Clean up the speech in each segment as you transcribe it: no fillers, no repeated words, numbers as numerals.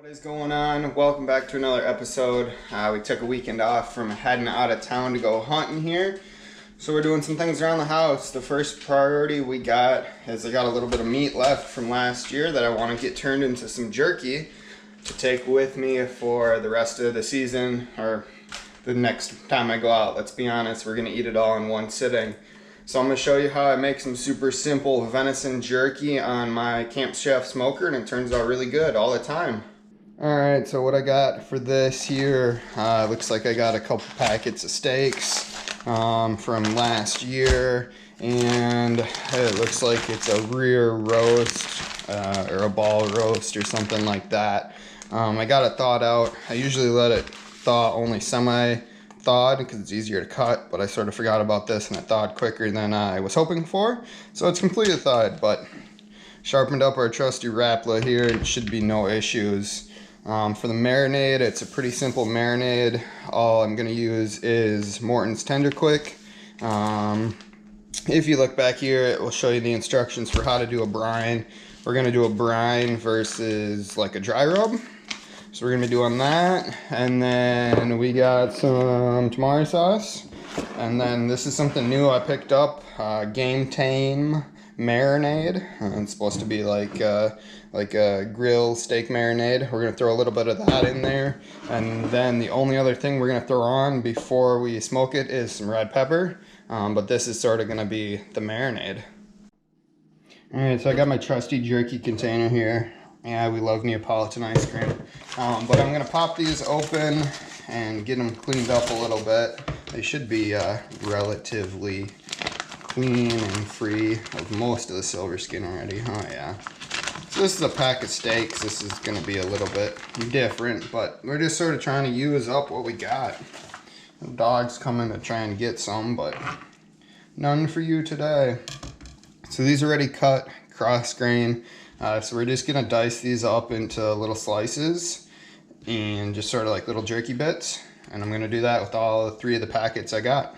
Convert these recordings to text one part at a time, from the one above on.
What is going on? Welcome back to another episode. We took a weekend off from heading out of town to go hunting here. So we're doing some things around the house. The first priority we got is I got a little bit of meat left from last year that I want to get turned into some jerky to take with me for the rest of the season or the next time I go out. Let's be honest, we're going to eat it all in one sitting. So I'm going to show you how I make some super simple venison jerky on my Camp Chef smoker, and it turns out really good all the time. Alright, so what I got for this here, looks like I got a couple packets of steaks from last year, and it looks like it's a rear roast or a ball roast or something like that. I got it thawed out. I usually let it thaw only semi-thawed because it's easier to cut, but I sort of forgot about this and it thawed quicker than I was hoping for. So it's completely thawed, but sharpened up our trusty Rapala here. It should be no issues. For the marinade, it's a pretty simple marinade. All I'm going to use is Morton's Tender Quick. If you look back here, it will show you the instructions for how to do a brine. We're going to do a brine versus like a dry rub. So we're going to be doing that. And then we got some tamari sauce. And then this is something new I picked up, Game Tame marinade. It's supposed to be like a grill steak marinade. We're going to throw a little bit of that in there. And then the only other thing we're going to throw on before we smoke it is some red pepper. But this is sort of going to be the marinade. Alright, so I got my trusty jerky container here. Yeah, we love Neapolitan ice cream. But I'm going to pop these open and get them cleaned up a little bit. They should be relatively clean and free of most of the silver skin already. Oh yeah. So this is a pack of steaks. This is going to be a little bit different, but we're just sort of trying to use up what we got. The dog's coming to try and get some, but none for you today. So these are already cut, cross grain. So we're just going to dice these up into little slices and just sort of like little jerky bits. And I'm going to do that with all three of the packets I got.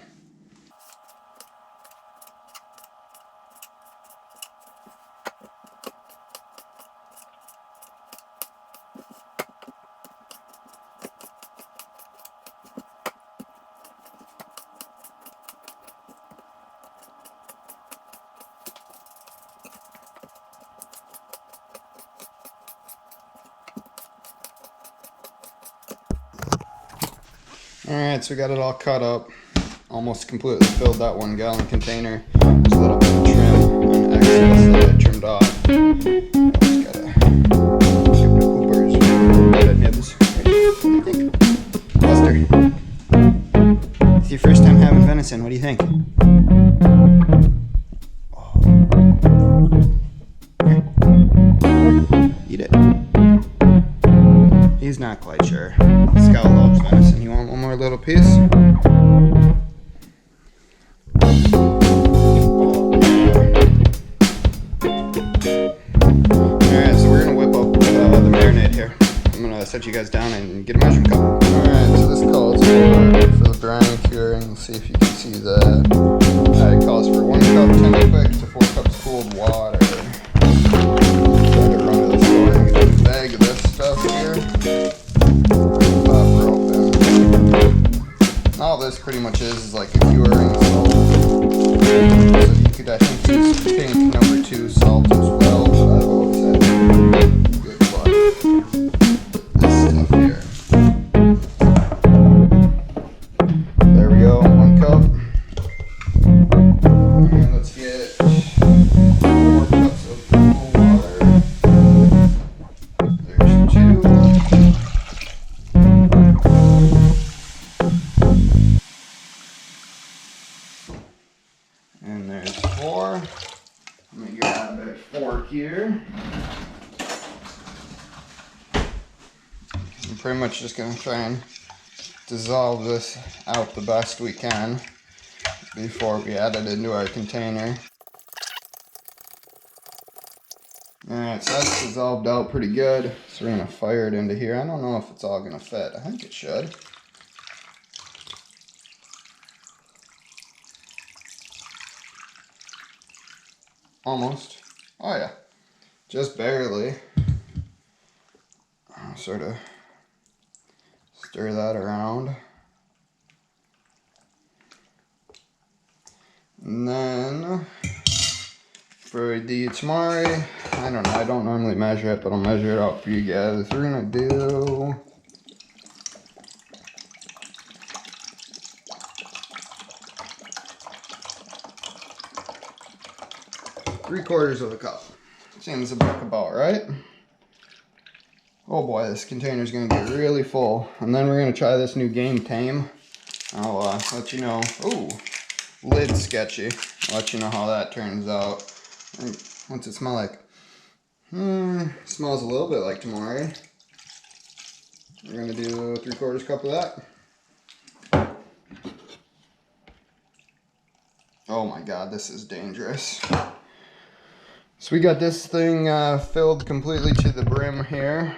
Alright, so we got it all cut up. Almost completely filled that 1 gallon container. Just a little bit of trim and excess that I trimmed off. Just gotta give the hoopers the nibs. What do you think? Buster, it's your first time having venison. What do you think? Eat it. He's not quite sure. Scout loves venison. You want one more little piece? Alright, so we're going to whip up the marinade here. I'm going to set you guys down and get a measuring cup. Alright, so this calls for the brine curing. Let's see if you can see that. It calls for 1 cup Tender Quick to 4 cups cold water. So I can run to the store and get a bag of this stuff here. All this pretty much is like a curing salt. So you could, I think, use pink number 2 salt as well, but I've always had good luck with this stuff here. There we go, 1 cup. And let's get 4 cups of cool water. There's 2. And there's 4. Let me grab a fork here. I'm pretty much just going to try and dissolve this out the best we can before we add it into our container. Alright, so that's dissolved out pretty good. So we're going to fire it into here. I don't know if it's all going to fit. I think it should. Almost. Oh yeah. Just barely. Sort of stir that around. And then for the tamari, I don't know, I don't normally measure it, but I'll measure it out for you guys. We're gonna do 3/4 of a cup. Seems about right. Oh boy, this container is gonna get really full. And then we're gonna try this new game, Tame. I'll let you know. Ooh, lid sketchy. I'll let you know how that turns out. What's it smell like? Smells a little bit like tamari. We're gonna do 3/4 cup of that. Oh my god, this is dangerous. So we got this thing filled completely to the brim here.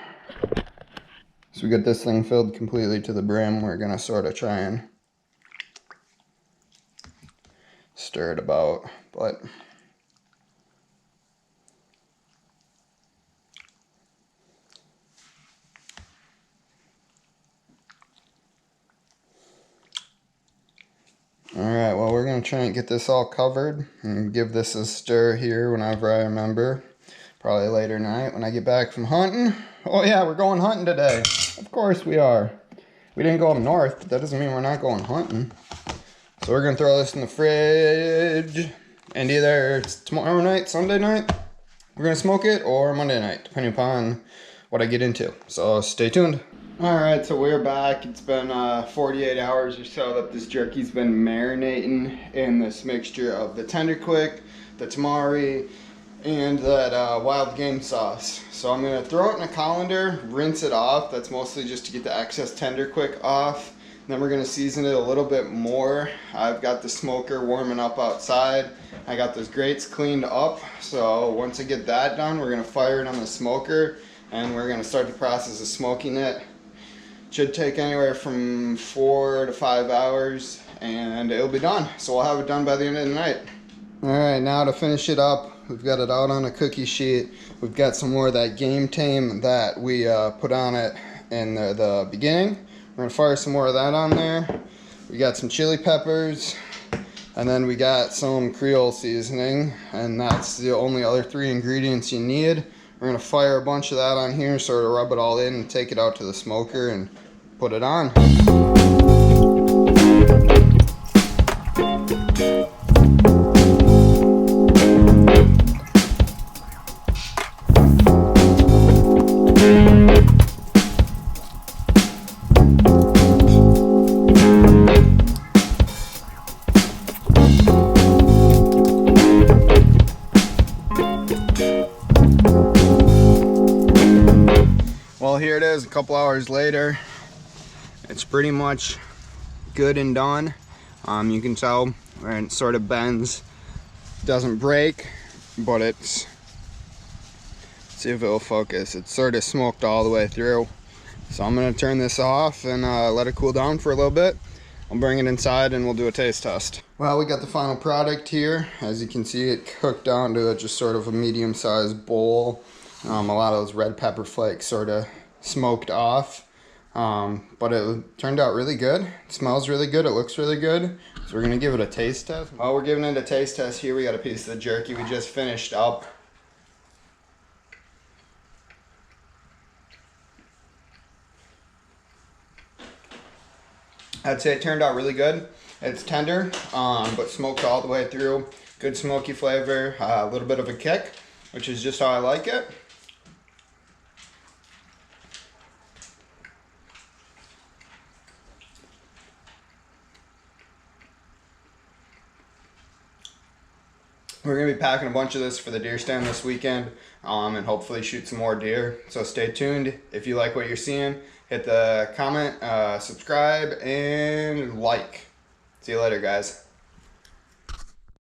So we got this thing filled completely to the brim. We're gonna sort of try and stir it about, but alright, well, we're going to try and get this all covered and give this a stir here whenever I remember. Probably later night when I get back from hunting. Oh yeah, we're going hunting today. Of course we are. We didn't go up north, but that doesn't mean we're not going hunting. So we're going to throw this in the fridge. And either it's tomorrow night, Sunday night, we're going to smoke it, or Monday night, depending upon what I get into. So stay tuned. Alright, so we're back. It's been 48 hours or so that this jerky's been marinating in this mixture of the Tender Quick, the tamari, and that wild game sauce. So I'm going to throw it in a colander, rinse it off. That's mostly just to get the excess Tender Quick off. Then we're going to season it a little bit more. I've got the smoker warming up outside. I got those grates cleaned up. So once I get that done, we're going to fire it on the smoker and we're going to start the process of smoking it. Should take anywhere from 4 to 5 hours and it'll be done. So we'll have it done by the end of the night. Alright, now to finish it up, we've got it out on a cookie sheet. We've got some more of that Game Tame that we put on it in the beginning. We're going to fire some more of that on there. We got some chili peppers. And then we got some Creole seasoning. And that's the only other 3 ingredients you need. We're going to fire a bunch of that on here, sort of rub it all in and take it out to the smoker and put it on. Well, here it is a couple hours later. It's pretty much good and done. You can tell where it sort of bends, doesn't break, but it's, see if it'll focus. It's sort of smoked all the way through. So I'm gonna turn this off and let it cool down for a little bit. I'll bring it inside and we'll do a taste test. Well, we got the final product here. As you can see, it cooked down to just sort of a medium-sized bowl. A lot of those red pepper flakes sort of smoked off. But it turned out really good. It smells really good. It looks really good. So we're going to give it a taste test. While we're giving it a taste test here, we got a piece of the jerky we just finished up. I'd say it turned out really good. It's tender, but smoked all the way through. Good smoky flavor, a little bit of a kick, which is just how I like it. We're going to be packing a bunch of this for the deer stand this weekend and hopefully shoot some more deer. So stay tuned. If you like what you're seeing, hit the comment, subscribe, and like. See you later, guys.